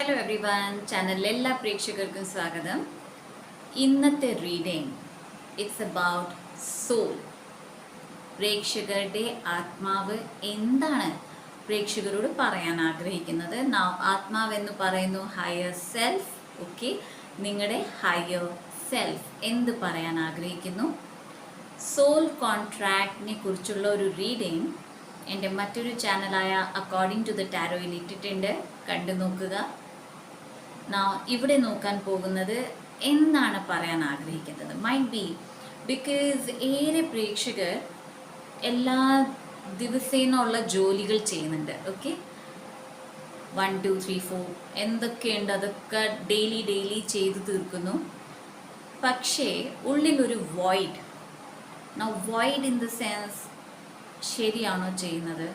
Hello every one, ചാനലിലെ എല്ലാ പ്രേക്ഷകർക്കും സ്വാഗതം. ഇന്നത്തെ റീഡിങ് ഇറ്റ്സ് അബൌട്ട് സോൾ. പ്രേക്ഷകരുടെ ആത്മാവ് എന്താണ് പ്രേക്ഷകരോട് പറയാൻ ആഗ്രഹിക്കുന്നത്? ആത്മാവ് എന്ന് പറയുന്നു ഹയർ സെൽഫ്. ഓക്കെ, നിങ്ങളുടെ ഹയർ സെൽഫ് എന്ത് പറയാൻ ആഗ്രഹിക്കുന്നു? സോൾ കോൺട്രാക്റ്റിനെ കുറിച്ചുള്ള ഒരു റീഡിങ് എൻ്റെ മറ്റൊരു ചാനലായ അക്കോർഡിംഗ് ടു ദ ടാരോയിൽ ഇട്ടിട്ടുണ്ട്, കണ്ടു നോക്കുക. ഇവിടെ നോക്കാൻ പോകുന്നത് എന്താണ് പറയാൻ ആഗ്രഹിക്കുന്നത്. മൈറ്റ് ബി ബിക്കോസ് ഏറെ പ്രേക്ഷകർ എല്ലാ ദിവസേനുള്ള ജോലികൾ ചെയ്യുന്നുണ്ട്. ഓക്കെ, 1 2 3 4 എന്തൊക്കെയുണ്ട് അതൊക്കെ ഡെയിലി ചെയ്തു തീർക്കുന്നു. പക്ഷേ ഉള്ളിലൊരു void. Void in the sense, ശരിയാണോ ചെയ്യുന്നത്,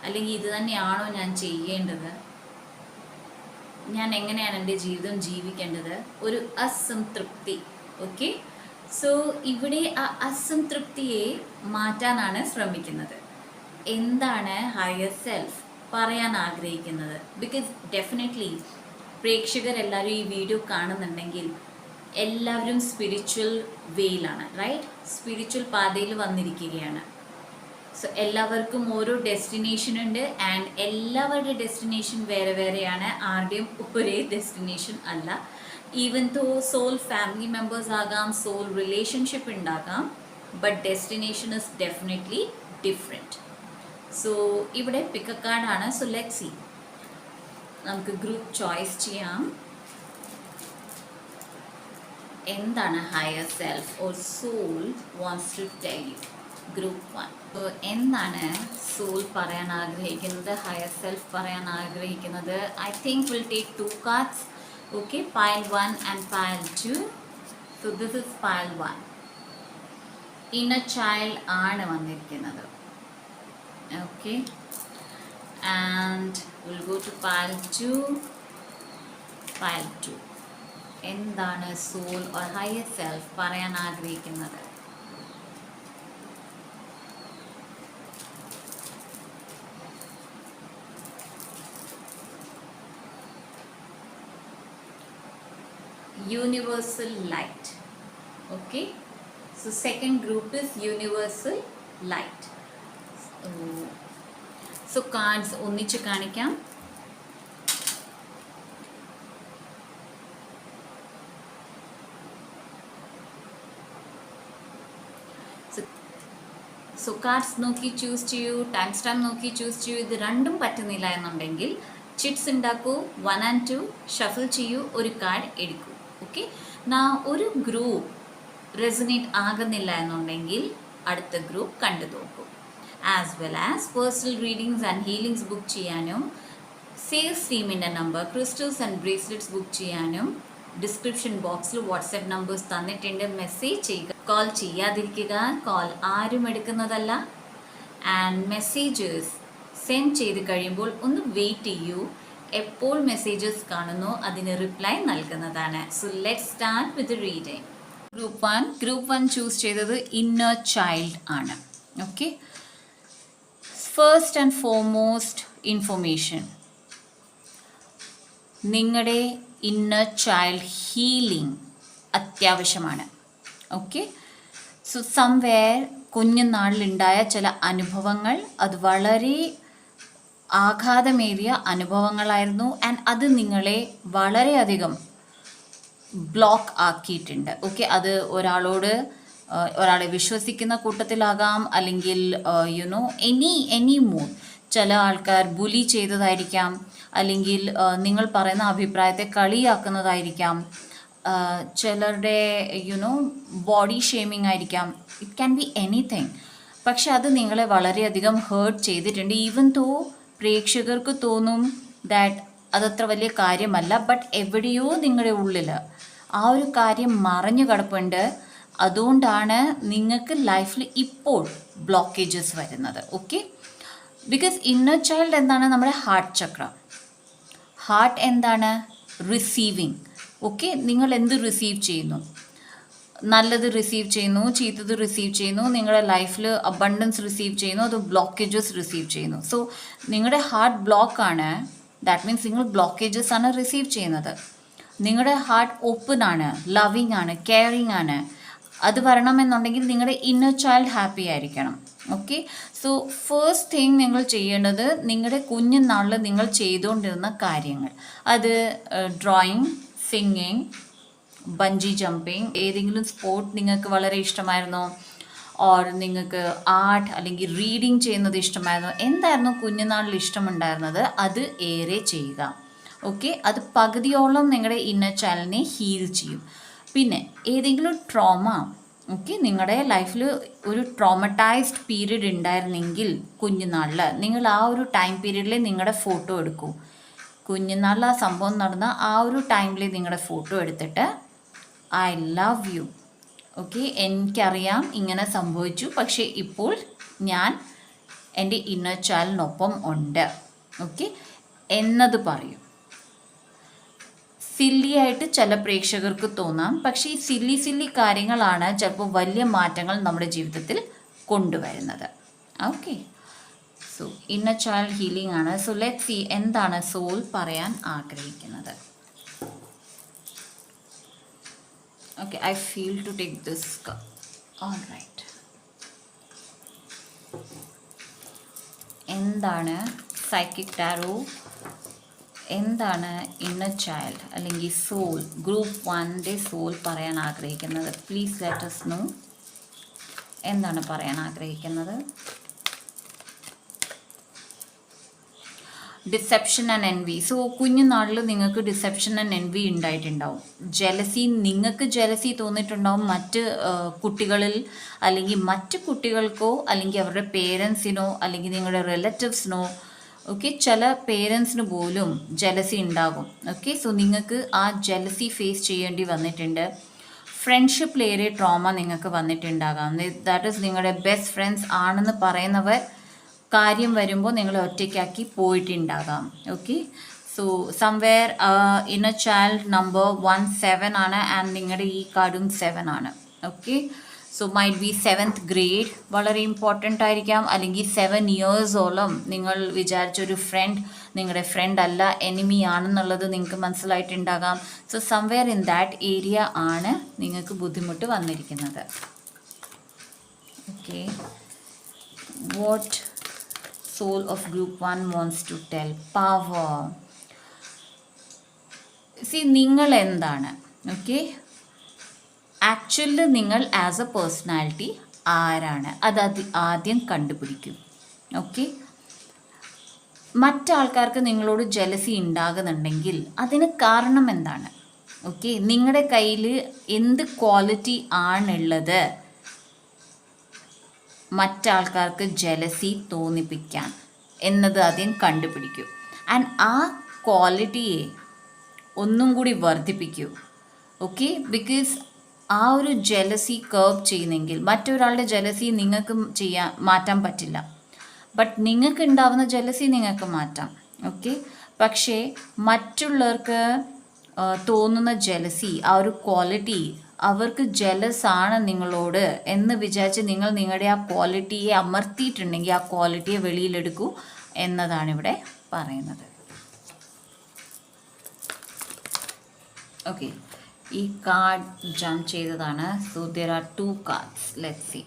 അല്ലെങ്കിൽ ഇത് തന്നെയാണോ ഞാൻ ചെയ്യേണ്ടത്, ഞാൻ എങ്ങനെയാണ് എൻ്റെ ജീവിതം ജീവിക്കേണ്ടത്, ഒരു അസംതൃപ്തി. ഓക്കെ, സോ ഇവിടെ ആ അസംതൃപ്തിയെ മാറ്റാനാണ് ശ്രമിക്കുന്നത്. എന്താണ് ഹയർ സെൽഫ് പറയാൻ ആഗ്രഹിക്കുന്നത്? ബിക്കോസ് ഡെഫിനറ്റ്ലി പ്രേക്ഷകരെല്ലാവരും ഈ വീഡിയോ കാണുന്നുണ്ടെങ്കിൽ എല്ലാവരും സ്പിരിച്വൽ വേയിലാണ്, റൈറ്റ്? സ്പിരിച്വൽ പാതയിൽ വന്നിരിക്കുകയാണ്. സോ എല്ലാവർക്കും ഓരോ ഡെസ്റ്റിനേഷൻ ഉണ്ട്, ആൻഡ് എല്ലാവരുടെ ഡെസ്റ്റിനേഷൻ വേറെ വേറെയാണ്. ആരുടെയും ഒരേ ഡെസ്റ്റിനേഷൻ അല്ല. Even though soul family members ആകാം, സോൾ റിലേഷൻഷിപ്പ് ഉണ്ടാകാം, but destination is definitely different. So ഇവിടെ പിക്ക് കാർഡാണ്. സോ ലെറ്റ്സ് സീ, നമുക്ക് ഗ്രൂപ്പ് ചോയ്സ് ചെയ്യാം. എന്താണ് higher self or soul wants to tell you? Group 1. അപ്പോൾ എന്താണ് സോൾ പറയാൻ ആഗ്രഹിക്കുന്നത്, ഹയർ സെൽഫ് പറയാൻ ആഗ്രഹിക്കുന്നത്? I think will take 2 cards. Okay, pile 1 and pile 2. So this is pile 1. Inner child ആണ് വന്നിരിക്കുന്നത്. Okay, and will go to pile 2. pile 2. എന്താണ് soul or higher self പറയാൻ ആഗ്രഹിക്കുന്നത്? Universal light. Okay, so second group is universal light. So cards ഒന്നിച്ച് കാണിക്കാം. So cards നോക്കി choose ചെയ്യൂ, time stamp നോക്കി ചൂസ് ചെയ്യൂ. ഇത് രണ്ടും പറ്റുന്നില്ല എന്നുണ്ടെങ്കിൽ ചിറ്റ്സ് ഉണ്ടാക്കൂ, 1 and 2 ഷഫിൾ ചെയ്യൂ, ഒരു കാർഡ് എടുക്കൂ. ഓക്കെ, ഒരു ഗ്രൂപ്പ് റെസനേറ്റ് ആകുന്നില്ല എന്നുണ്ടെങ്കിൽ അടുത്ത ഗ്രൂപ്പ് കണ്ടു നോക്കൂ. As well as personal readings and healings book ചെയ്യാനും, സെയിൽസ് ടീമിൻ്റെ number, crystals and bracelets book ചെയ്യാനും ഡിസ്ക്രിപ്ഷൻ ബോക്സിൽ വാട്സാപ്പ് നമ്പേഴ്സ് തന്നിട്ടുണ്ട്. മെസ്സേജ് ചെയ്യുക, കോൾ ചെയ്യാതിരിക്കുക. കോൾ ആരും എടുക്കുന്നതല്ല. ആൻഡ് മെസ്സേജസ് സെൻഡ് ചെയ്ത് കഴിയുമ്പോൾ ഒന്ന് വെയിറ്റ് ചെയ്യൂ. എപ്പോൾ മെസ്സേജസ് കാണുന്നു അതിന് റിപ്ലൈ നൽകുന്നതാണ്. So let's start with reading. Group 1 choose ചെയ്തത് ഇന്നർ ചൈൽഡ് ആണ്. Okay, first and foremost information, നിങ്ങളുടെ ഇന്നർ ചൈൽഡ് ഹീലിംഗ് അത്യാവശ്യമാണ്. ഓക്കെ, സോ സംവെയർ കുഞ്ഞുനാളിലുണ്ടായ ചില അനുഭവങ്ങൾ, അത് വളരെ ആഘാതമേറിയ അനുഭവങ്ങളായിരുന്നു, ആൻഡ് അത് നിങ്ങളെ വളരെയധികം ബ്ലോക്ക് ആക്കിയിട്ടുണ്ട്. ഓക്കെ, അത് ഒരാളെ വിശ്വസിക്കുന്ന കൂട്ടത്തിലാകാം, അല്ലെങ്കിൽ യുനോ എനി മൂഡ്. ചില ആൾക്കാർ ബുലി ചെയ്തതായിരിക്കാം, അല്ലെങ്കിൽ നിങ്ങൾ പറയുന്ന അഭിപ്രായത്തെ കളിയാക്കുന്നതായിരിക്കാം, ചിലരുടെ ബോഡി ഷേമിങ് ആയിരിക്കാം. It can be anything. പക്ഷെ അത് നിങ്ങളെ വളരെയധികം ഹേർട്ട് ചെയ്തിട്ടുണ്ട്. ഈവൻ തോ പ്രേക്ഷകർക്ക് തോന്നും ദാറ്റ് അതത്ര വലിയ കാര്യമല്ല, ബട്ട് എവിടെയോ നിങ്ങളുടെ ഉള്ളിൽ ആ ഒരു കാര്യം മറഞ്ഞു കിടപ്പുണ്ട്. അതുകൊണ്ടാണ് നിങ്ങൾക്ക് ലൈഫിൽ ഇപ്പോൾ ബ്ലോക്കേജസ് വരുന്നത്. ഓക്കെ, ബിക്കോസ് ഇന്നർ ചൈൽഡ് എന്താണ്? നമ്മുടെ ഹാർട്ട് ചക്ര. ഹാർട്ട് എന്താണ്? റിസീവിങ്. ഓക്കെ, നിങ്ങൾ എന്ത് റിസീവ് ചെയ്യുന്നു? നല്ലത് റിസീവ് ചെയ്യുന്നു, ചീത്തത് റിസീവ് ചെയ്യുന്നു, നിങ്ങളുടെ ലൈഫിൽ അബണ്ടൻസ് റിസീവ് ചെയ്യുന്നു, അത് ബ്ലോക്കേജസ് റിസീവ് ചെയ്യുന്നു. സോ നിങ്ങളുടെ ഹാർട്ട് ബ്ലോക്കാണ്. ദാറ്റ് മീൻസ് നിങ്ങൾ ബ്ലോക്കേജസ് ആണ് റിസീവ് ചെയ്യുന്നത്. നിങ്ങളുടെ ഹാർട്ട് ഓപ്പൺ ആണ്, ലവിങ് ആണ്, കെയറിങ് ആണ്. അത് വരണമെന്നുണ്ടെങ്കിൽ നിങ്ങളുടെ ഇന്നർ ചൈൽഡ് ഹാപ്പി ആയിരിക്കണം. ഓക്കെ, സോ ഫസ്റ്റ് തിങ് നിങ്ങൾ ചെയ്യേണ്ടത് നിങ്ങളുടെ കുഞ്ഞുനാളിൽ നിങ്ങൾ ചെയ്തുകൊണ്ടിരുന്ന കാര്യങ്ങൾ, അത് ഡ്രോയിങ്, സിംഗിങ്, ബഞ്ചി ജമ്പിങ്, ഏതെങ്കിലും സ്പോർട്ട് നിങ്ങൾക്ക് വളരെ ഇഷ്ടമായിരുന്നോ, ഓർ നിങ്ങൾക്ക് ആർട്ട് അല്ലെങ്കിൽ റീഡിങ് ചെയ്യുന്നത് ഇഷ്ടമായിരുന്നോ, എന്തായിരുന്നു കുഞ്ഞുനാളിൽ ഇഷ്ടമുണ്ടായിരുന്നത് അത് ഏറെ ചെയ്യുക. ഓക്കെ, അത് പകുതിയോളം നിങ്ങളുടെ ഇന്നർ ചൈൽഡിനെ ഹീൽ ചെയ്യും. പിന്നെ ഏതെങ്കിലും ട്രോമ, ഓക്കെ, നിങ്ങളുടെ ലൈഫിൽ ഒരു ട്രോമറ്റൈസ്ഡ് പീരീഡ് ഉണ്ടായിരുന്നെങ്കിൽ കുഞ്ഞുനാളിൽ, നിങ്ങൾ ആ ഒരു ടൈം പീരീഡിൽ നിങ്ങളുടെ ഫോട്ടോ എടുക്കൂ. കുഞ്ഞുനാളിൽ ആ സംഭവം നടന്ന ആ ഒരു ടൈമിൽ നിങ്ങളുടെ ഫോട്ടോ എടുത്തിട്ട് ഐ ലവ് യു, ഓക്കെ, എനിക്കറിയാം ഇങ്ങനെ സംഭവിച്ചു, പക്ഷേ ഇപ്പോൾ ഞാൻ എൻ്റെ ഇന്നർ ചൈൽഡിനൊപ്പം ഉണ്ട്, ഓക്കെ എന്നത് പറയും. സില്ലി ആയിട്ട് ചില പ്രേക്ഷകർക്ക് തോന്നാം, പക്ഷേ ഈ സില്ലി കാര്യങ്ങളാണ് ചിലപ്പോൾ വലിയ മാറ്റങ്ങൾ നമ്മുടെ ജീവിതത്തിൽ കൊണ്ടുവരുന്നത്. Okay, so inner child healing ആണ്. സോ ലെറ്റ്സ് സീ എന്താണ് സോൾ പറയാൻ ആഗ്രഹിക്കുന്നത്. Okay, I feel to take this all right. എന്താണ് സൈക്കിക് ടാരോ, എന്താണ് ഇന്നർ ചൈൽഡ് അല്ലെങ്കിൽ സോൾ, ഗ്രൂപ്പ് 1 സോൾ പറയാൻ ആഗ്രഹിക്കുന്നത്? പ്ലീസ് ലെറ്റ് us know എന്താണ് പറയാൻ ആഗ്രഹിക്കുന്നത്. Deception and എൻവി. സോ കുഞ്ഞുനാളിൽ നിങ്ങൾക്ക് ഡിസെപ്ഷൻ ആൻഡ് എൻവി ഉണ്ടായിട്ടുണ്ടാവും. ജലസി, നിങ്ങൾക്ക് ജലസി തോന്നിയിട്ടുണ്ടാവും മറ്റ് കുട്ടികളിൽ, അല്ലെങ്കിൽ മറ്റ് കുട്ടികൾക്കോ, അല്ലെങ്കിൽ അവരുടെ പേരൻസിനോ, അല്ലെങ്കിൽ നിങ്ങളുടെ റിലേറ്റീവ്സിനോ. ഓക്കെ, ചില പേരൻസിന് പോലും ജലസി ഉണ്ടാകും. ഓക്കെ, സോ നിങ്ങൾക്ക് ആ ജലസി ഫേസ് ചെയ്യേണ്ടി വന്നിട്ടുണ്ട്. ഫ്രണ്ട്ഷിപ്പിലേറെ ട്രോമ നിങ്ങൾക്ക് വന്നിട്ടുണ്ടാകാം. ദാറ്റ് ഈസ് നിങ്ങളുടെ ബെസ്റ്റ് ഫ്രണ്ട്സ് ആണെന്ന് പറയുന്നവർ കാര്യം വരുമ്പോൾ നിങ്ങളെ ഒറ്റയ്ക്കാക്കി പോയിട്ടുണ്ടാകാം. Okay, so somewhere inner child number 1 7 ആണ്, ആൻഡ് നിങ്ങളുടെ ഈ കാർഡും 7 ആണ്. Okay, so might be 7th grade വളരെ ഇമ്പോർട്ടൻ്റ് ആയിരിക്കാം, അല്ലെങ്കിൽ 7 ഇയേഴ്സോളം നിങ്ങൾ വിചാരിച്ചൊരു ഫ്രണ്ട് നിങ്ങളുടെ ഫ്രണ്ട് അല്ല, എനിമി ആണെന്നുള്ളത് നിങ്ങൾക്ക് മനസ്സിലായിട്ടുണ്ടാകാം. So somewhere in that area ആണ് നിങ്ങൾക്ക് ബുദ്ധിമുട്ട് വന്നിരിക്കുന്നത്. Okay, what soul of group 1 wants to tell? Power. See, നിങ്ങൾ എന്താണ്, ഓക്കെ, ആക്ച്വലി നിങ്ങൾ ആസ് എ പേഴ്സണാലിറ്റി ആരാണ് അത് ആദ്യം കണ്ടുപിടിക്കും. ഓക്കെ, മറ്റാൾക്കാർക്ക് നിങ്ങളോട് ജലസി ഉണ്ടാകുന്നുണ്ടെങ്കിൽ അതിന് കാരണം എന്താണ്? ഓക്കെ, നിങ്ങളുടെ കയ്യിൽ എന്ത് ക്വാളിറ്റി ആണുള്ളത് മറ്റാൾക്കാർക്ക് ജലസി തോന്നിപ്പിക്കാൻ എന്നത് ആദ്യം കണ്ടുപിടിക്കൂ. ആൻഡ് ആ ക്വാളിറ്റിയെ ഒന്നും കൂടി വർദ്ധിപ്പിക്കൂ. ഓക്കെ, ബിക്കോസ് ആ ഒരു ജലസി കർവ് ചെയ്യുന്നെങ്കിൽ മറ്റൊരാളുടെ ജലസി നിങ്ങൾക്ക് മാറ്റാൻ പറ്റില്ല, ബട്ട് നിങ്ങൾക്ക് ഉണ്ടാവുന്ന ജലസി നിങ്ങൾക്ക് മാറ്റാം. ഓക്കെ, പക്ഷേ മറ്റുള്ളവർക്ക് തോന്നുന്ന ജലസി, ആ ഒരു ക്വാളിറ്റി, അവർക്ക് ജലസ് ആണ് നിങ്ങളോട് എന്ന് വിചാരിച്ച് നിങ്ങൾ നിങ്ങളുടെ ആ ക്വാളിറ്റിയെ അമർത്തിയിട്ടുണ്ടെങ്കിൽ ആ ക്വാളിറ്റിയെ വെളിയിലെടുക്കൂ എന്നതാണ് ഇവിടെ പറയുന്നത്. ഓക്കെ, ഈ കാർഡ് ജംപ് ചെയ്തതാണ്. So there are 2 cards. Let's see.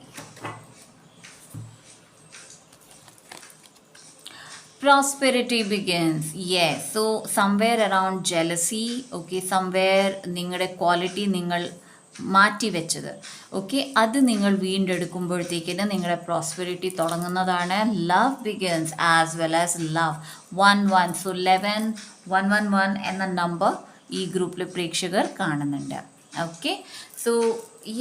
Prosperity begins. Yes, so somewhere around jealousy, okay, somewhere നിങ്ങളുടെ ക്വാളിറ്റി നിങ്ങൾ മാറ്റിവെച്ചത്, ഓക്കെ, അത് നിങ്ങൾ വീണ്ടെടുക്കുമ്പോഴത്തേക്കിന് നിങ്ങളുടെ പ്രോസ്പെരിറ്റി തുടങ്ങുന്നതാണ്. Love begins as well as love. 1 so 11 എന്ന നമ്പർ ഈ ഗ്രൂപ്പിലെ പ്രേക്ഷകർ കാണുന്നുണ്ട്. ഓക്കെ, സോ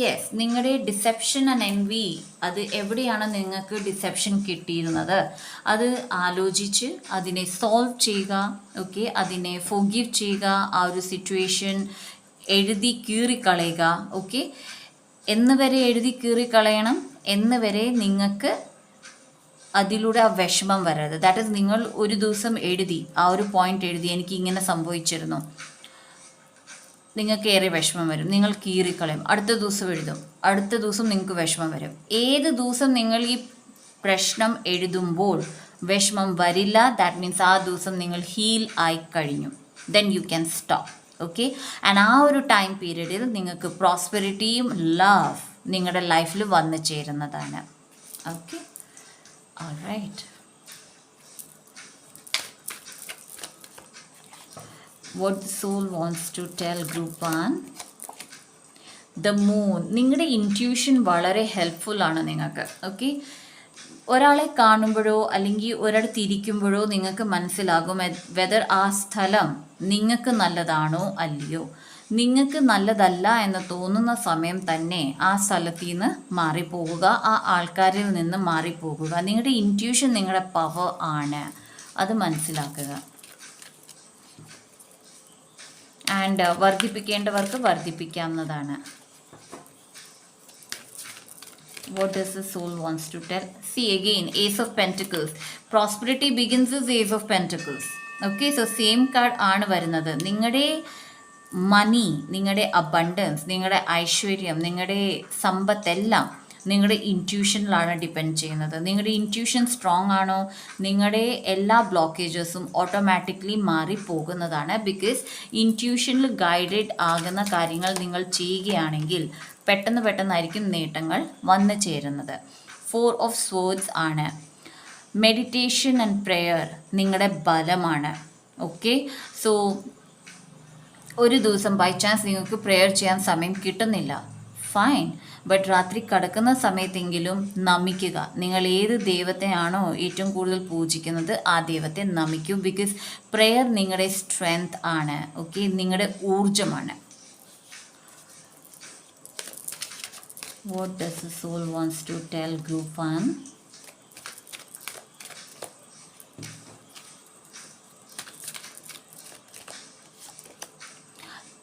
യെസ്, നിങ്ങളുടെ ഡിസെപ്ഷൻ ആൻഡ് എൻവി, അത് എവിടെയാണ് നിങ്ങൾക്ക് ഡിസെപ്ഷൻ കിട്ടിയിരുന്നത് അത് ആലോചിച്ച് അതിനെ സോൾവ് ചെയ്യുക. ഓക്കെ, അതിനെ ഫോർഗീവ് ചെയ്യുക. ആ ഒരു സിറ്റുവേഷൻ എഴുതി കീറിക്കളയുക. ഓക്കെ, എന്ന് വരെ എഴുതി കീറിക്കളയണം, എന്ന് വരെ നിങ്ങൾക്ക് അതിലൂടെ ആ വിഷമം വരരുത്. ദാറ്റ് ഈസ്, നിങ്ങൾ ഒരു ദിവസം എഴുതി, ആ ഒരു പോയിന്റ് എഴുതി, എനിക്ക് ഇങ്ങനെ സംഭവിച്ചിരുന്നു, നിങ്ങൾക്ക് ഏറെ വിഷമം വരും, നിങ്ങൾ കീറിക്കളയും. അടുത്ത ദിവസം എഴുതും, അടുത്ത ദിവസം നിങ്ങൾക്ക് വിഷമം വരും. ഏത് ദിവസം നിങ്ങൾ ഈ പ്രശ്നം എഴുതുമ്പോൾ വിഷമം വരില്ല. ദാറ്റ് മീൻസ് ആ ദിവസം നിങ്ങൾ ഹീൽ ആയി കഴിഞ്ഞു. Then you can stop. Okay, and ആ ഒരു ടൈം പീരീഡിൽ നിങ്ങൾക്ക് പ്രോസ്പെരിറ്റിയും ലവ് നിങ്ങളുടെ ലൈഫിൽ വന്നു ചേരുന്നതാണ്. Okay, alright. What the soul wants to tell group 1. The moon. നിങ്ങളുടെ ഇൻറ്റ്യൂഷൻ വളരെ ഹെൽപ്ഫുൾ ആണ് നിങ്ങൾക്ക്. ഓക്കെ, ഒരാളെ കാണുമ്പോഴോ അല്ലെങ്കിൽ ഒരിടത്ത് ഇരിക്കുമ്പോഴോ നിങ്ങൾക്ക് മനസ്സിലാകും വെദർ ആ സ്ഥലം നിങ്ങൾക്ക് നല്ലതാണോ അല്ലയോ. നിങ്ങൾക്ക് നല്ലതല്ല എന്ന് തോന്നുന്ന സമയം തന്നെ ആ സ്ഥലത്തിൽ നിന്ന് മാറിപ്പോകുക, ആ ആൾക്കാരിൽ നിന്ന് മാറിപ്പോകുക. നിങ്ങളുടെ ഇൻറ്റ്യൂഷൻ നിങ്ങളുടെ പവർ ആണ്, അത് മനസ്സിലാക്കുക. And വർദ്ധിപ്പിക്കേണ്ടവർക്ക് വർദ്ധിപ്പിക്കാവുന്നതാണ്. What does the soul wants to tell? See again, Ace of Pentacles. Prosperity begins as Ace of Pentacles. Okay, so same card ആണ് വരുന്നത്. നിങ്ങളുടെ മണി, നിങ്ങളുടെ അബണ്ടൻസ്, നിങ്ങളുടെ ഐശ്വര്യം, നിങ്ങളുടെ സമ്പത്തെല്ലാം നിങ്ങളുടെ ഇൻറ്റ്യൂഷനിലാണ് ഡിപ്പെൻഡ് ചെയ്യുന്നത്. നിങ്ങളുടെ ഇൻറ്റ്യൂഷൻ സ്ട്രോങ് ആണോ, നിങ്ങളുടെ എല്ലാ ബ്ലോക്കേജസും ഓട്ടോമാറ്റിക്കലി മാറിപ്പോകുന്നതാണ്. ബിക്കോസ് ഇൻറ്റ്യൂഷനിൽ ഗൈഡഡ് ആകുന്ന കാര്യങ്ങൾ നിങ്ങൾ ചെയ്യുകയാണെങ്കിൽ പെട്ടെന്നായിരിക്കും നേട്ടങ്ങൾ വന്നു ചേരുന്നത്. 4 of Swords ആണ്. മെഡിറ്റേഷൻ ആൻഡ് പ്രെയർ നിങ്ങളുടെ ബലമാണ്. ഓക്കെ, സോ ഒരു ദിവസം ബൈ ചാൻസ് നിങ്ങൾക്ക് പ്രെയർ ചെയ്യാൻ സമയം കിട്ടുന്നില്ല, ഫൈൻ, ബട്ട് രാത്രി കിടക്കുന്ന സമയത്തെങ്കിലും നമിക്കുക. നിങ്ങൾ ഏത് ദൈവത്തെയാണോ ഏറ്റവും കൂടുതൽ പൂജിക്കുന്നത് ആ ദൈവത്തെ നമിക്കൂ. ബിക്കോസ് പ്രെയർ നിങ്ങളുടെ സ്ട്രെങ്ത് ആണ്. ഓക്കെ, നിങ്ങളുടെ ഊർജമാണ്. What does the soul wants to tell group 1?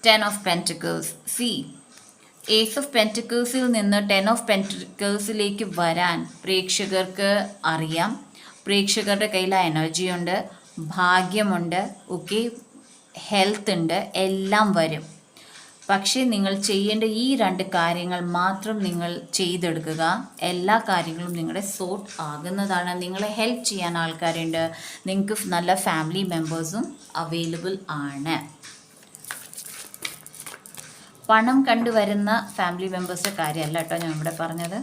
Ten of Pentacles. See, Ace of Pentaclesൽ നിന്ന് 10 of Pentaclesലേക്ക് വരാൻ പ്രേക്ഷകർക്ക് അറിയാം. പ്രേക്ഷകരുടെ കയ്യിൽ എനർജി ഉണ്ട്, ഭാഗ്യമുണ്ട്, ഓക്കെ, ഹെൽത്ത് ഉണ്ട്, എല്ലാം വരും. പക്ഷേ നിങ്ങൾ ചെയ്യേണ്ട ഈ 2 കാര്യങ്ങൾ മാത്രം നിങ്ങൾ ചെയ്തെടുക്കുക. എല്ലാ കാര്യങ്ങളും നിങ്ങളുടെ സോർട്ട് ആകുന്നതാണ്. നിങ്ങളെ ഹെൽപ്പ് ചെയ്യാൻ ആൾക്കാരുണ്ട്, നിങ്ങൾക്ക് നല്ല ഫാമിലി മെമ്പേഴ്സും അവൈലബിൾ ആണ്. പണം കണ്ടുവരുന്ന ഫാമിലി മെമ്പേഴ്സിൻ്റെ കാര്യമല്ല കേട്ടോ ഞാൻ ഇവിടെ പറഞ്ഞത്.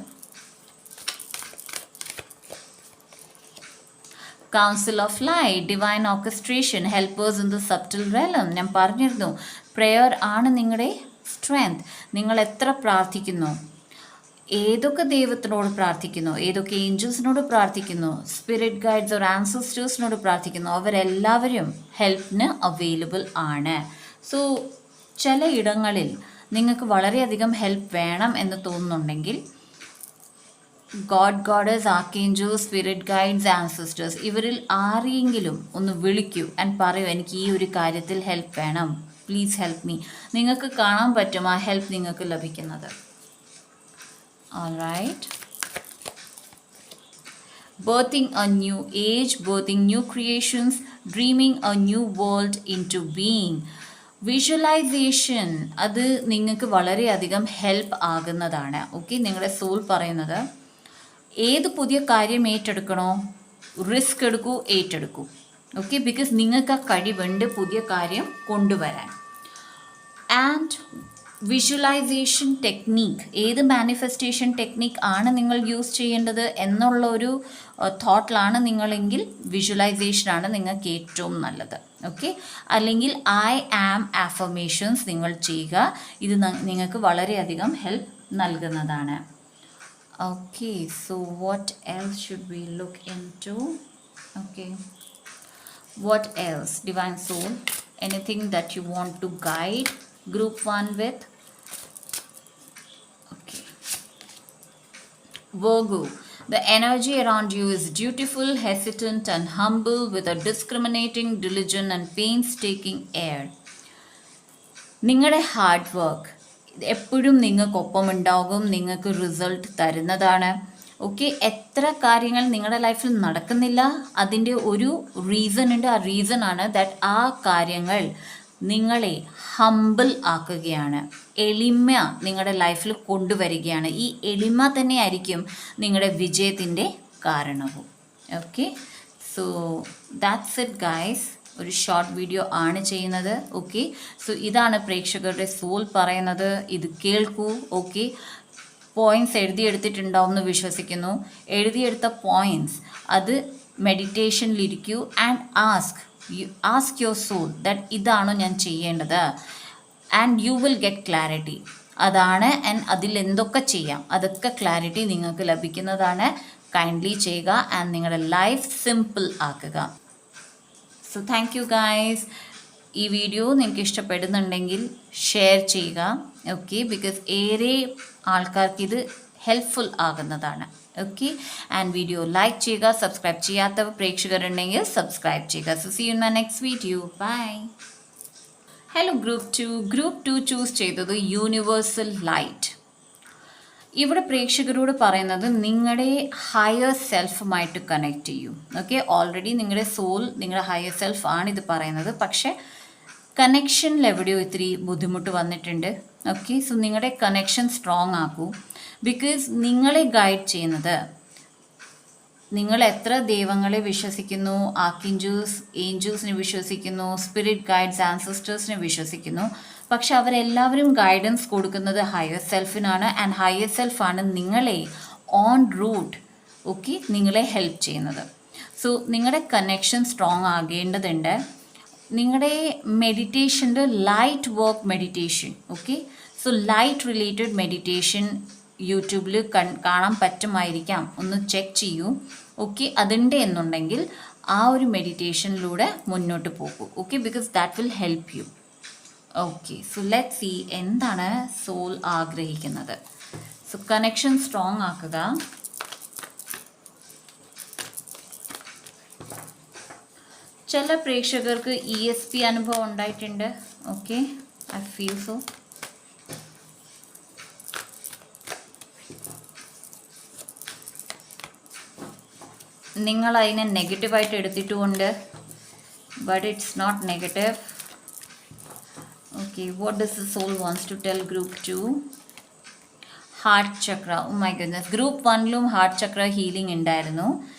Council of light, divine orchestration, helpers in the subtle realm. ഞാൻ പറഞ്ഞിരുന്നു, പ്രെയർ ആണ് നിങ്ങളുടെ സ്ട്രെങ്ത്. നിങ്ങൾ എത്ര പ്രാർത്ഥിക്കുന്നു, ഏതൊക്കെ ദൈവത്തിനോട് പ്രാർത്ഥിക്കുന്നു, ഏതൊക്കെ ഏഞ്ചൽസിനോട് പ്രാർത്ഥിക്കുന്നു, സ്പിരിറ്റ് ഗൈഡ്സ് ഓർ ആൻസസ്റ്റേഴ്സിനോട് പ്രാർത്ഥിക്കുന്നു, അവരെല്ലാവരും ഹെൽപ്പിന് അവൈലബിൾ ആണ്. സോ ചില ഇടങ്ങളിൽ നിങ്ങൾക്ക് വളരെയധികം ഹെൽപ്പ് വേണം എന്ന് തോന്നുന്നുണ്ടെങ്കിൽ God, goddess, archangels, spirit guides, ancestors, ഇവരിൽ ആരെങ്കിലും ഒന്ന് വിളിക്കൂ ആൻഡ് പറയൂ, എനിക്ക് ഈ ഒരു കാര്യത്തിൽ ഹെൽപ്പ് വേണം, പ്ലീസ് ഹെൽപ്പ് മീ. നിങ്ങൾക്ക് കാണാൻ പറ്റും ആ ഹെൽപ്പ് നിങ്ങൾക്ക് ലഭിക്കുന്നത്. Alright. Birthing a new age, birthing new creations, dreaming a new world into being. Visualisation അത് നിങ്ങൾക്ക് വളരെയധികം ഹെൽപ്പ് ആകുന്നതാണ്. ഓക്കെ, നിങ്ങളുടെ സോൾ പറയുന്നത് ഏത് പുതിയ കാര്യം ഏറ്റെടുക്കണോ, റിസ്ക് എടുക്കൂ, ഏറ്റെടുക്കൂ. ഓക്കെ, ബിക്കോസ് നിങ്ങൾക്ക് ആ കഴിവുണ്ട് പുതിയ കാര്യം കൊണ്ടുവരാൻ. ആൻഡ് വിഷ്വലൈസേഷൻ ടെക്നീക്ക്, ഏത് മാനിഫെസ്റ്റേഷൻ ടെക്നീക്ക് ആണ് നിങ്ങൾ യൂസ് ചെയ്യേണ്ടത് എന്നുള്ള ഒരു തോട്ടിലാണ് നിങ്ങളെങ്കിൽ വിഷ്വലൈസേഷനാണ് നിങ്ങൾക്ക് ഏറ്റവും നല്ലത്. ഓക്കെ, അല്ലെങ്കിൽ ഐ ആം ആഫർമേഷൻസ് നിങ്ങൾ ചെയ്യുക. ഇത് നിങ്ങൾക്ക് വളരെയധികം ഹെൽപ്പ് നൽകുന്നതാണ്. Okay, so what else should we look in to? Okay, what else? Divine soul, anything that you want to guide group 1 with? Okay, Virgo, the energy around you is dutiful, hesitant and humble with a discriminating, diligent and painstaking air. നിങ്ങളുടെ hard work എപ്പോഴും നിങ്ങൾക്കൊപ്പം ഉണ്ടാകും, നിങ്ങൾക്ക് result തരുന്നതാണ്. Okay, എത്ര കാര്യങ്ങൾ നിങ്ങളുടെ ലൈഫിൽ നടക്കുന്നില്ല, അതിൻ്റെ ഒരു റീസൺ ഉണ്ട്. ആ റീസൺ ആണ് ദാറ്റ് ആ കാര്യങ്ങൾ നിങ്ങളെ ഹംബിൾ ആക്കുകയാണ്, എളിമ നിങ്ങളുടെ ലൈഫിൽ കൊണ്ടുവരികയാണ്. ഈ എളിമ തന്നെയായിരിക്കും നിങ്ങളുടെ വിജയത്തിൻ്റെ കാരണവും. Okay, so that's it guys. ഒരു ഷോർട്ട് വീഡിയോ ആണ് ചെയ്യുന്നത്. ഓക്കെ, സോ ഇതാണ് പ്രേക്ഷകരുടെ സോൾ പറയുന്നത്. ഇത് കേൾക്കൂ. ഓക്കെ, പോയിൻറ്റ്സ് എഴുതിയെടുത്തിട്ടുണ്ടാവും എന്ന് വിശ്വസിക്കുന്നു. എഴുതിയെടുത്ത പോയിൻറ്റ്സ് അത് മെഡിറ്റേഷനിലിരിക്കൂ and ask your soul that ഇതാണോ ഞാൻ ചെയ്യേണ്ടത്, and you will get clarity. അതാണ്, ആൻഡ് അതിൽ എന്തൊക്കെ ചെയ്യാം അതൊക്കെ ക്ലാരിറ്റി നിങ്ങൾക്ക് ലഭിക്കുന്നതാണ്. കൈൻഡ്ലി ചെയ്യുക ആൻഡ് നിങ്ങളുടെ ലൈഫ് സിമ്പിൾ ആക്കുക. So thank you guys. ഈ വീഡിയോ നിങ്ങൾക്ക് ഇഷ്ടപ്പെടുന്നുണ്ടെങ്കിൽ ഷെയർ ചെയ്യുക. ഓക്കെ, ബിക്കോസ് ഏറെ ആൾക്കാർക്ക് ഇത് ഹെൽപ്ഫുൾ ആകുന്നതാണ്. ഓക്കെ, ആൻഡ് വീഡിയോ ലൈക്ക് ചെയ്യുക. സബ്സ്ക്രൈബ് ചെയ്യാത്ത പ്രേക്ഷകരുണ്ടെങ്കിൽ സബ്സ്ക്രൈബ് ചെയ്യുക. So see you in my next video. Bye. Hello group two choose ചെയ്തത് യൂണിവേഴ്സൽ ലൈറ്റ്. ഇവിടെ പ്രേക്ഷകരോട് പറയുന്നത് നിങ്ങളുടെ ഹയർ സെൽഫുമായിട്ട് കണക്ട് ചെയ്യൂ. ഓക്കെ, ഓൾറെഡി നിങ്ങളുടെ സോൾ നിങ്ങളുടെ ഹയർ സെൽഫ് ആണ് ഇത് പറയുന്നത്. പക്ഷേ കണക്ഷനിൽ എവിടെയോ ഇത്തിരി ബുദ്ധിമുട്ട് വന്നിട്ടുണ്ട്. ഓക്കെ, സോ നിങ്ങളുടെ കണക്ഷൻ സ്ട്രോങ് ആക്കൂ. ബിക്കോസ് നിങ്ങളെ ഗൈഡ് ചെയ്യുന്നത്, നിങ്ങൾ എത്ര ദൈവങ്ങളെ വിശ്വസിക്കുന്നു, ഏഞ്ചൽസിനെ വിശ്വസിക്കുന്നു, സ്പിരിറ്റ് ഗൈഡ്സ്, ആൻസസ്റ്റേഴ്സിനെ വിശ്വസിക്കുന്നു, പക്ഷെ അവരെല്ലാവരും ഗൈഡൻസ് കൊടുക്കുന്നത് ഹയർ സെൽഫിനാണ്. ആൻഡ് ഹയർ സെൽഫാണ് നിങ്ങളെ ഓൺ റൂട്ട് ഓക്കെ നിങ്ങളെ ഹെൽപ്പ് ചെയ്യുന്നത്. സോ നിങ്ങളുടെ കണക്ഷൻ സ്ട്രോങ് ആകേണ്ടതുണ്ട്. നിങ്ങളുടെ മെഡിറ്റേഷൻ്റെ light work meditation. Okay, so light related meditation യൂട്യൂബിൽ കാണാൻ പറ്റുമായിരിക്കാം, ഒന്ന് ചെക്ക് ചെയ്യൂ. ഓക്കെ, അതുണ്ട് എന്നുണ്ടെങ്കിൽ ആ ഒരു മെഡിറ്റേഷനിലൂടെ മുന്നോട്ട് പോകൂ. Okay, because that will help you. Okay, so let see എന്താണ് സോൾ ആഗ്രഹിക്കുന്നത്. സോ കണക്ഷൻ സ്ട്രോങ് ആക്കുക. ചില പ്രേക്ഷകർക്ക് ESP അനുഭവം ഉണ്ടായിട്ടുണ്ട്. Okay, I feel so. നിങ്ങൾ അതിനെ നെഗറ്റീവായിട്ട് എടുത്തിട്ടുമുണ്ട്, but it's not negative. Okay, what does the soul wants to tell group 2? Heart chakra. Oh my goodness. Group 1ലും ഹാർട്ട് ചക്ര ഹീലിംഗ് ഉണ്ടായിരുന്നു.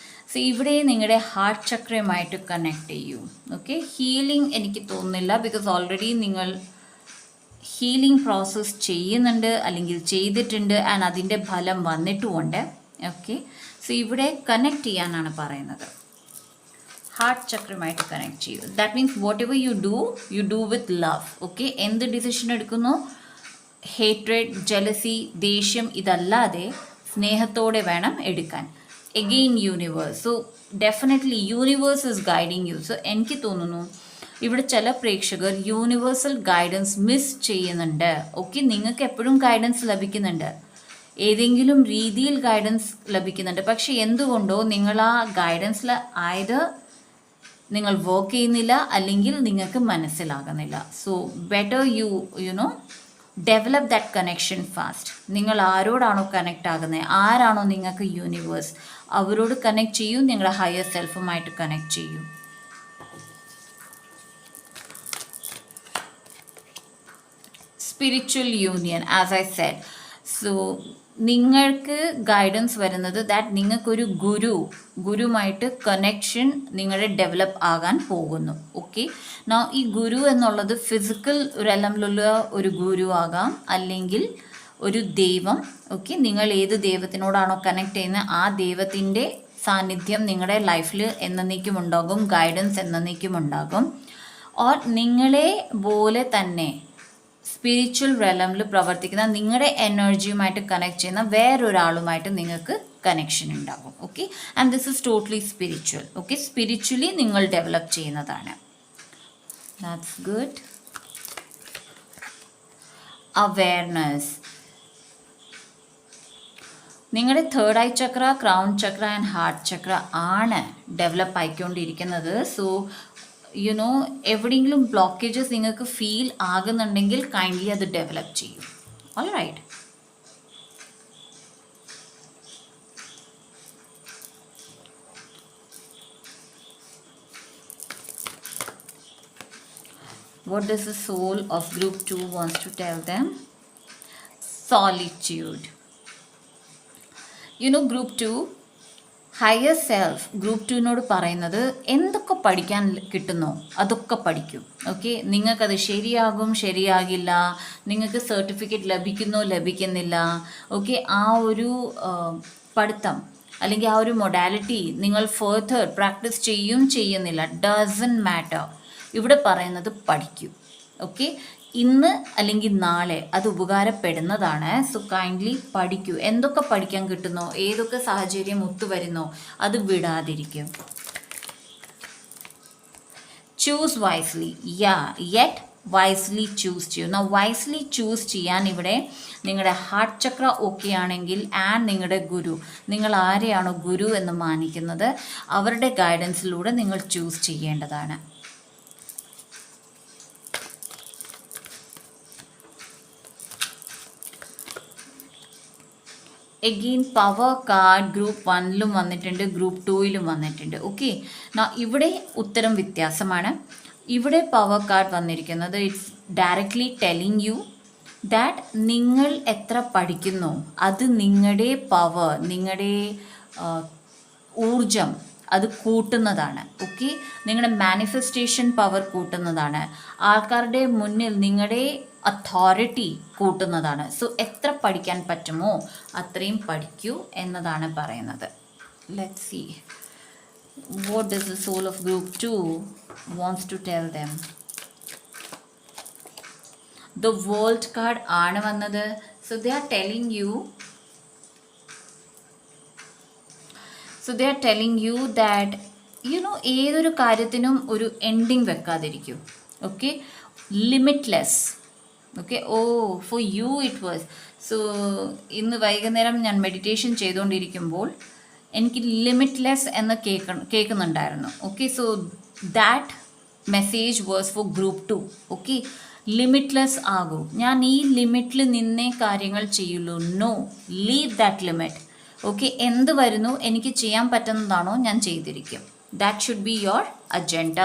സോ ഇവിടെ നിങ്ങളുടെ ഹാർട്ട് ചക്രയുമായിട്ട് കണക്ട് ചെയ്യൂ. ഓക്കെ, ഹീലിംഗ് എനിക്ക് തോന്നുന്നില്ല, ബിക്കോസ് ഓൾറെഡി നിങ്ങൾ ഹീലിംഗ് പ്രോസസ്സ് ചെയ്യുന്നുണ്ട് അല്ലെങ്കിൽ ചെയ്തിട്ടുണ്ട്, ആൻഡ് അതിൻ്റെ ഫലം വന്നിട്ടുമുണ്ട്. ഓക്കെ, സോ ഇവിടെ കണക്ട് ചെയ്യാനാണ് പറയുന്നത്. ഹാർട്ട് ചക്രമായിട്ട് കണക്ട് ചെയ്യൂ. That means what ever you do with love. Okay, എന്ത് ഡിസിഷൻ എടുക്കുന്നു, ഹേറ്റ്രഡ്, ജലസി, ദേഷ്യം ഇതല്ലാതെ സ്നേഹത്തോടെ വേണം എടുക്കാൻ. Again universe. So definitely universe is guiding you. So എനിക്ക് തോന്നുന്നു ഇവിടെ ചില പ്രേക്ഷകർ യൂണിവേഴ്സൽ ഗൈഡൻസ് മിസ് ചെയ്യുന്നുണ്ട്. ഓക്കെ, നിങ്ങൾക്ക് എപ്പോഴും ഗൈഡൻസ് ലഭിക്കുന്നുണ്ട്, ഏതെങ്കിലും രീതിയിൽ ഗൈഡൻസ് ലഭിക്കുന്നുണ്ട്. പക്ഷെ എന്തുകൊണ്ടോ നിങ്ങൾ ആ ഗൈഡൻസിൽ നിങ്ങൾ വർക്ക് ചെയ്യുന്നില്ല, അല്ലെങ്കിൽ നിങ്ങൾക്ക് മനസ്സിലാകുന്നില്ല. So better you know develop that connection fast. നിങ്ങൾ ആരോടാണോ കണക്ട് ആകുന്നത്, ആരാണോ നിങ്ങൾക്ക് യൂണിവേഴ്സ്, അവരോട് കണക്ട് ചെയ്യൂ. നിങ്ങളുടെ ഹയർ സെൽഫുമായിട്ട് കണക്ട് ചെയ്യൂ. Spiritual union, as I said. So നിങ്ങൾക്ക് ഗൈഡൻസ് വരുന്നത് ദാറ്റ് നിങ്ങൾക്കൊരു ഗുരുവുമായിട്ട് കണക്ഷൻ നിങ്ങളുടെ ഡെവലപ്പ് ആകാൻ പോകുന്നു. ഓക്കെ, ഈ ഗുരു എന്നുള്ളത് ഫിസിക്കൽ റെലമിലുള്ള ഒരു ഗുരു ആകാം, അല്ലെങ്കിൽ ഒരു ദൈവം. ഓക്കെ, നിങ്ങൾ ഏത് ദൈവത്തിനോടാണോ കണക്ട് ചെയ്യുന്നത് ആ ദൈവത്തിൻ്റെ സാന്നിധ്യം നിങ്ങളുടെ ലൈഫിൽ എന്നേക്കും ഉണ്ടാകും, ഗൈഡൻസ് എന്നേക്കും ഉണ്ടാകും. ഓർ നിങ്ങളെ പോലെ തന്നെ സ്പിരിച്വൽ റെലമിൽ പ്രവർത്തിക്കുന്ന നിങ്ങളുടെ എനർജിയുമായിട്ട് കണക്ട് ചെയ്യുന്ന വേറൊരാളുമായിട്ട് നിങ്ങൾക്ക് കണക്ഷൻ ഉണ്ടാകും. Okay, and this is totally spiritual. Okay, spiritually നിങ്ങൾ ഡെവലപ്പ് ചെയ്യുന്നതാണ്. That's good. അവെയർനെസ്. നിങ്ങളുടെ third eye chakra, crown chakra and heart chakra ആണ് ഡെവലപ്പ് ആയിക്കൊണ്ടിരിക്കുന്നത്. സോ എവിടെയെങ്കിലും ബ്ലോക്കേജസ് നിങ്ങൾക്ക് ഫീൽ ആകുന്നുണ്ടെങ്കിൽ കൈൻഡ്ലി അത് ഡെവലപ്പ് ചെയ്യും. All right. What does the soul of group 2 wants to tell them? Solitude. Group 2, higher self group ടുവിനോട് പറയുന്നത് എന്തൊക്കെ പഠിക്കാൻ കിട്ടുന്നോ അതൊക്കെ പഠിക്കും. ഓക്കെ, നിങ്ങൾക്കത് ശരിയാകും, ശരിയാകില്ല, നിങ്ങൾക്ക് സർട്ടിഫിക്കറ്റ് ലഭിക്കുന്നോ ലഭിക്കുന്നില്ല, ഓക്കെ, ആ ഒരു പഠിത്തം അല്ലെങ്കിൽ ആ ഒരു മൊഡാലിറ്റി നിങ്ങൾ ഫർദർ പ്രാക്ടീസ് ചെയ്യുന്നില്ല, ഡസൻ മാറ്റർ. ഇവിടെ പറയുന്നത് പഠിക്കൂ. ഓക്കെ, ഇന്ന് അല്ലെങ്കിൽ നാളെ അത് ഉപകാരപ്പെടുന്നതാണ്. സോ കൈൻഡ്ലി പഠിക്കൂ. എന്തൊക്കെ പഠിക്കാൻ കിട്ടുന്നോ, ഏതൊക്കെ സാഹചര്യം ഒത്തുവരുന്നോ അത് വിടാതിരിക്കും. Choose wisely. Yet wisely choose ചെയ്യൂ. എന്നാൽ വൈസ്ലി ചൂസ് ചെയ്യാൻ ഇവിടെ നിങ്ങളുടെ ഹാർട്ട് ചക്ര ഓക്കെ ആണെങ്കിൽ ആൻഡ് നിങ്ങളുടെ ഗുരു, നിങ്ങൾ ആരെയാണോ ഗുരു എന്ന് മാനിക്കുന്നത് അവരുടെ ഗൈഡൻസിലൂടെ നിങ്ങൾ ചൂസ് ചെയ്യേണ്ടതാണ്. എഗെയിൻ പവർ കാർഡ് ഗ്രൂപ്പ് 1ലും വന്നിട്ടുണ്ട്, ഗ്രൂപ്പ് 2ലും വന്നിട്ടുണ്ട്. ഓക്കെ, ഇവിടെ ഉത്തരം വ്യത്യാസമാണ്. ഇവിടെ പവർ കാർഡ് വന്നിരിക്കുന്നത് it's directly telling you that നിങ്ങൾ എത്ര പഠിക്കുന്നു അത് നിങ്ങളുടെ പവർ, നിങ്ങളുടെ ഊർജം അത് കൂട്ടുന്നതാണ്. ഓക്കെ, നിങ്ങളുടെ മാനിഫെസ്റ്റേഷൻ പവർ കൂട്ടുന്നതാണ്. ആൾക്കാരുടെ മുന്നിൽ നിങ്ങളുടെ അതോറിറ്റി കൂട്ടുന്നതാണ്. സോ എത്ര പഠിക്കാൻ പറ്റുമോ അത്രയും പഠിക്കൂ എന്നതാണ് പറയുന്നത്. Let's see what does the soul of group 2 wants to tell them. The world card ആണ് വന്നത്. So they are telling you that ഏതൊരു കാര്യത്തിനും ഒരു എൻഡിങ് വെക്കാതിരിക്കും. Okay, limitless. Okay, for you it was. So ഇന്ന് വൈകുന്നേരം ഞാൻ മെഡിറ്റേഷൻ ചെയ്തുകൊണ്ടിരിക്കുമ്പോൾ എനിക്ക് ലിമിറ്റ്ലെസ് എന്ന് കേൾക്കുന്നുണ്ടായിരുന്നു. Okay, so that message was for group 2. Okay, limitless ആകൂ. ഞാൻ ഈ ലിമിറ്റിൽ നിന്നേ കാര്യങ്ങൾ ചെയ്യുള്ളൂ. No, leave that limit. Okay, എന്ത് വരുന്നു എനിക്ക് ചെയ്യാൻ പറ്റുന്നതാണോ ഞാൻ ചെയ്തിരിക്കും. That should be your agenda,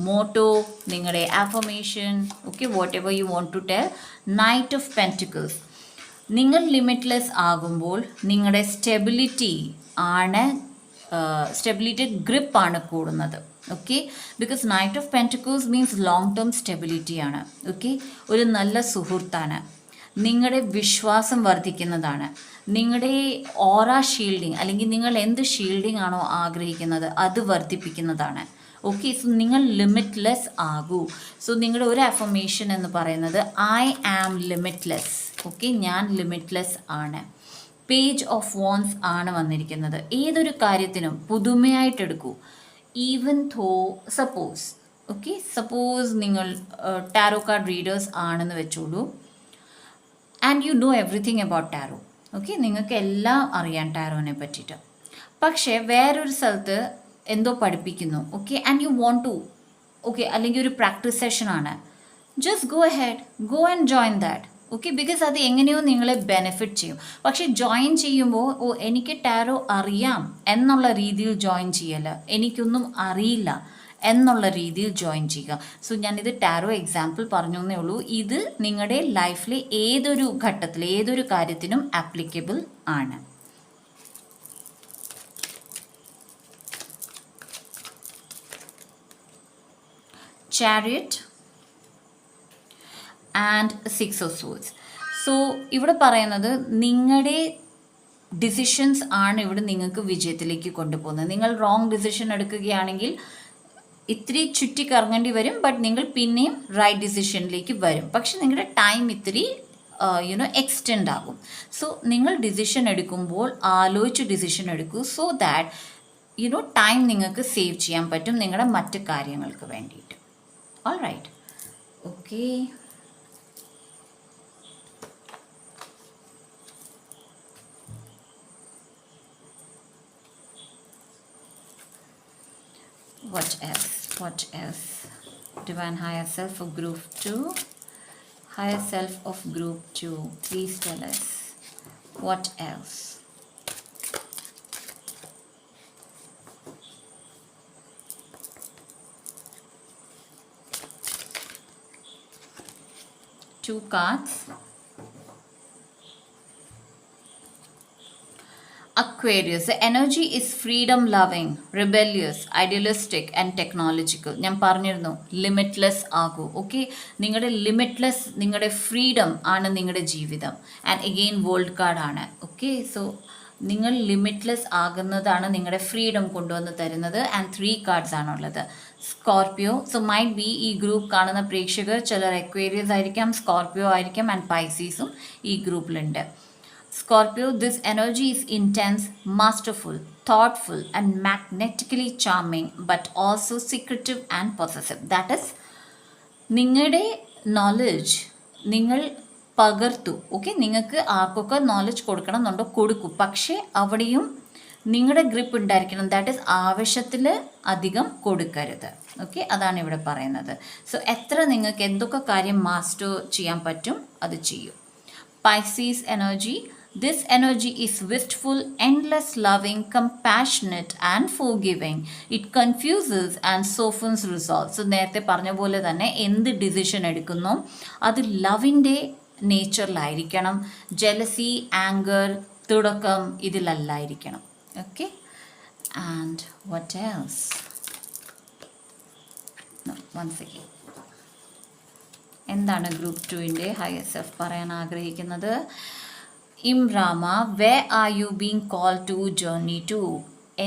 motto, നിങ്ങളുടെ affirmation. Okay, what ever you want to tell. Knight of pentacles. നിങ്ങൾ ലിമിറ്റ്ലെസ് ആകുമ്പോൾ നിങ്ങളുടെ സ്റ്റെബിലിറ്റി ഗ്രിപ്പാണ് കൂടുന്നത്. Okay, because knight of pentacles means long term സ്റ്റെബിലിറ്റിയാണ്. ഓക്കെ, ഒരു നല്ല സുഹൃത്താണ്. നിങ്ങളുടെ വിശ്വാസം വർദ്ധിക്കുന്നതാണ്. നിങ്ങളുടെ ഓറ ഷീൽഡിങ് അല്ലെങ്കിൽ നിങ്ങൾ എന്ത് ഷീൽഡിംഗ് ആണോ ആഗ്രഹിക്കുന്നത് അത് വർദ്ധിപ്പിക്കുന്നതാണ്. ഓക്കെ, സോ നിങ്ങൾ ലിമിറ്റ്ലെസ് ആകൂ. സോ നിങ്ങളുടെ ഒരു അഫർമേഷൻ എന്ന് പറയുന്നത് ഐ ആം ലിമിറ്റ്ലെസ്. ഓക്കെ, ഞാൻ ലിമിറ്റ്ലെസ് ആണ്. പേജ് ഓഫ് വോൺസ് ആണ് വന്നിരിക്കുന്നത്. ഏതൊരു കാര്യത്തിനും പുതുമയായിട്ടെടുക്കൂ. ഈവൻ തോ സപ്പോസ് നിങ്ങൾ ടാരോ കാർഡ് റീഡേഴ്സ് ആണെന്ന് വെച്ചോളൂ, and you know everything about tarot. Okay, നിങ്ങൾക്ക് എല്ലാം അറിയാം ടാരോനെ പറ്റിയിട്ട്. പക്ഷേ വേറൊരു സ്ഥലത്ത് എന്തോ പഠിപ്പിക്കുന്നു. Okay, and you want to, okay, അല്ലെങ്കിൽ ഒരു പ്രാക്ടീസ് സെഷനാണ്, just go ahead, go and join that. Okay, because അത് എങ്ങനെയോ നിങ്ങളെ ബെനിഫിറ്റ് ചെയ്യും. പക്ഷേ ജോയിൻ ചെയ്യുമ്പോൾ എനിക്ക് ടാരോ അറിയാം എന്നുള്ള രീതിയിൽ ജോയിൻ ചെയ്യല്ല, എനിക്കൊന്നും അറിയില്ല എന്നുള്ള രീതിയിൽ ജോയിൻ ചെയ്യുക. സോ ഞാനിത് ടാരോ എക്സാമ്പിൾ പറഞ്ഞു എന്നേ ഉള്ളൂ. ഇത് നിങ്ങളുടെ ലൈഫിലെ ഏതൊരു ഘട്ടത്തിൽ ഏതൊരു കാര്യത്തിനും ആപ്ലിക്കബിൾ ആണ്. Chariot and 6 of Swords. So ഇവിടെ പറയുന്നത് നിങ്ങളുടെ ഡിസിഷൻസ് ആണ് ഇവിടെ നിങ്ങൾക്ക് വിജയത്തിലേക്ക് കൊണ്ടുപോകുന്നത്. നിങ്ങൾ റോങ് ഡിസിഷൻ എടുക്കുകയാണെങ്കിൽ ഇത്തിരി ചുറ്റിക്കറങ്ങേണ്ടി വരും, ബട്ട് നിങ്ങൾ പിന്നെയും റൈറ്റ് ഡിസിഷനിലേക്ക് വരും. പക്ഷെ നിങ്ങളുടെ ടൈം ഇത്തിരി എക്സ്റ്റെൻഡ് ആകും. സോ നിങ്ങൾ ഡിസിഷൻ എടുക്കുമ്പോൾ ആലോചിച്ച് ഡിസിഷൻ എടുക്കൂ. സോ ദാറ്റ് ടൈം നിങ്ങൾക്ക് സേവ് ചെയ്യാൻ പറ്റും നിങ്ങളുടെ മറ്റ് കാര്യങ്ങൾക്ക് വേണ്ടിയിട്ട്. All right, okay. What else? Divine Higher Self of Group 2. Higher Self of Group 2. Please tell us. What else? Two cards. Aquarius, the energy is freedom loving, rebellious, idealistic and technological. ഞാൻ പറഞ്ഞിരുന്നു limitless ആകൂ. Okay, നിങ്ങളുടെ limitless, നിങ്ങളുടെ freedom ആണ് നിങ്ങളുടെ ജീവിതം. And again world കാർഡാണ്. Okay, so നിങ്ങൾ limitless ആകുന്നതാണ് നിങ്ങളുടെ ഫ്രീഡം കൊണ്ടുവന്ന് തരുന്നത്. ആൻഡ് 3 കാർഡ്സ് ആണുള്ളത്. സ്കോർപ്പിയോ, സോ മൈറ്റ് ബി ഈ ഗ്രൂപ്പ് കാണുന്ന പ്രേക്ഷകർ ചിലർ എക്വേരിയസ് ആയിരിക്കാം, സ്കോർപ്പിയോ ആയിരിക്കാം, ആൻഡ് പൈസീസും ഈ ഗ്രൂപ്പിലുണ്ട്. Scorpio, this energy is intense, masterful, thoughtful, and magnetically charming, but also secretive and possessive. That is, നിങ്ങളുടെ നോളജ് നിങ്ങൾ പകർത്തു. ഓക്കെ, നിങ്ങൾക്ക് ആർക്കൊക്കെ നോളജ് കൊടുക്കണം എന്നുണ്ടോ കൊടുക്കൂ, പക്ഷേ അവിടെയും നിങ്ങളുടെ ഗ്രിപ്പ് ഉണ്ടായിരിക്കണം. ദാറ്റ് ഈസ് ആവശ്യത്തിൽ അധികം കൊടുക്കരുത്. ഓക്കെ, അതാണ് ഇവിടെ പറയുന്നത്. സോ എത്ര നിങ്ങൾക്ക് എന്തൊക്കെ കാര്യം മാസ്റ്റർ ചെയ്യാൻ പറ്റും അത് ചെയ്യൂ. Pisces energy. This energy is wistful, endless, loving, compassionate and forgiving. It confuses and softens resolve. So നേരത്തെ പറഞ്ഞ പോലെ തന്നെ എന്ത് ഡിസിഷൻ എടുക്കുന്നു അത് ലവിൻ്റെ നേച്ചറിലായിരിക്കണം. ജെലസി, ആങ്കർ, തുടക്കം ഇതിലല്ലായിരിക്കണം. Okay, and what else? Once again, എന്താണ് ഗ്രൂപ്പ് 2ൻ്റെ ഹയർ സെൽഫ് പറയാൻ ആഗ്രഹിക്കുന്നത്? ഇംറാമ, where are you being call to journey to?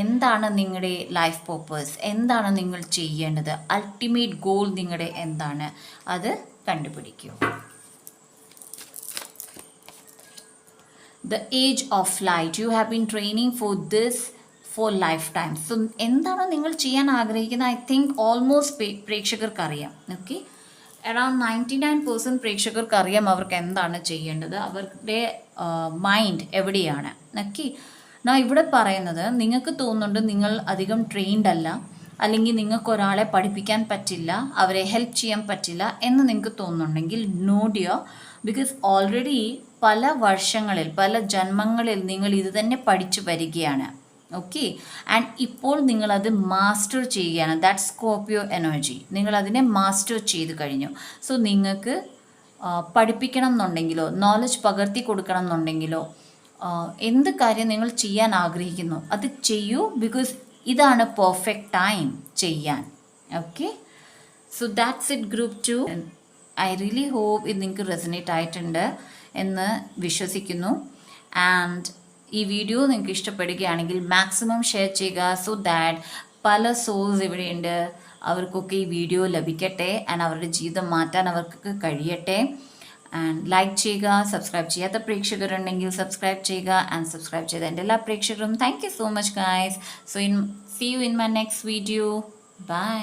എന്താണ് നിങ്ങളുടെ ലൈഫ് പർപ്പസ്? എന്താണ് നിങ്ങൾ ചെയ്യേണ്ടത്? അൾട്ടിമേറ്റ് ഗോൾ നിങ്ങളുടെ എന്താണ്? അത് കണ്ടുപിടിക്കൂ. The age of light. You have been training for this for lifetime. So എന്താണ് നിങ്ങൾ ചെയ്യാൻ ആഗ്രഹിക്കുന്നത്? ഐ തിങ്ക് ഓൾമോസ്റ്റ് പ്രേക്ഷകർക്ക് അറിയാം. ഓക്കെ, അറൗണ്ട് 99% പ്രേക്ഷകർക്ക് അറിയാം അവർക്ക് എന്താണ് ചെയ്യേണ്ടത്, അവരുടെ മൈൻഡ് എവിടെയാണ്. ഓക്കെ, ഞാൻ ഇവിടെ പറയുന്നത് നിങ്ങൾക്ക് തോന്നുന്നുണ്ട് നിങ്ങൾ അധികം ട്രെയിൻഡ് അല്ല, അല്ലെങ്കിൽ നിങ്ങൾക്ക് ഒരാളെ പഠിപ്പിക്കാൻ പറ്റില്ല, അവരെ ഹെൽപ്പ് ചെയ്യാൻ പറ്റില്ല എന്ന് നിങ്ങൾക്ക് തോന്നുന്നുണ്ടെങ്കിൽ നോ ഡിയർ, ബിക്കോസ് ഓൾറെഡി പല വർഷങ്ങളിൽ പല ജന്മങ്ങളിൽ നിങ്ങൾ ഇത് തന്നെ പഠിച്ചു വരികയാണ്. ഓക്കെ, ആൻഡ് ഇപ്പോൾ നിങ്ങളത് മാസ്റ്റർ ചെയ്യുകയാണ്. ദാറ്റ് സ്കോർപ്പിയോ എനർജി, നിങ്ങളതിനെ മാസ്റ്റർ ചെയ്ത് കഴിഞ്ഞു. സോ നിങ്ങൾക്ക് പഠിപ്പിക്കണം എന്നുണ്ടെങ്കിലോ നോളജ് പകർത്തി കൊടുക്കണം എന്നുണ്ടെങ്കിലോ എന്ത് കാര്യം നിങ്ങൾ ചെയ്യാൻ ആഗ്രഹിക്കുന്നു അത് ചെയ്യൂ, ബിക്കോസ് ഇതാണ് പെർഫെക്റ്റ് ടൈം ചെയ്യാൻ. Okay, so that's it group 2. I really hope ഇത് നിങ്ങൾക്ക് റെസനേറ്റ് ആയിട്ടുണ്ട് എന്ന് വിശ്വസിക്കുന്നു. ആൻഡ് ഈ വീഡിയോ നിങ്ങൾക്ക് ഇഷ്ടപ്പെടുകയാണെങ്കിൽ മാക്സിമം ഷെയർ ചെയ്യുക, സോ ദാറ്റ് പല സോൾസ് ഇവിടെയുണ്ട് അവർക്കൊക്കെ ഈ വീഡിയോ ലഭിക്കട്ടെ ആൻഡ് അവരുടെ ജീവിതം മാറ്റാൻ അവർക്ക് കഴിയട്ടെ. ആൻഡ് ലൈക്ക് ചെയ്യുക. സബ്സ്ക്രൈബ് ചെയ്യാത്ത പ്രേക്ഷകരുണ്ടെങ്കിൽ സബ്സ്ക്രൈബ് ചെയ്യുക. ആൻഡ് സബ്സ്ക്രൈബ് ചെയ്ത എൻ്റെ എല്ലാ പ്രേക്ഷകരും thank you so much guys. So see you in my next video. By.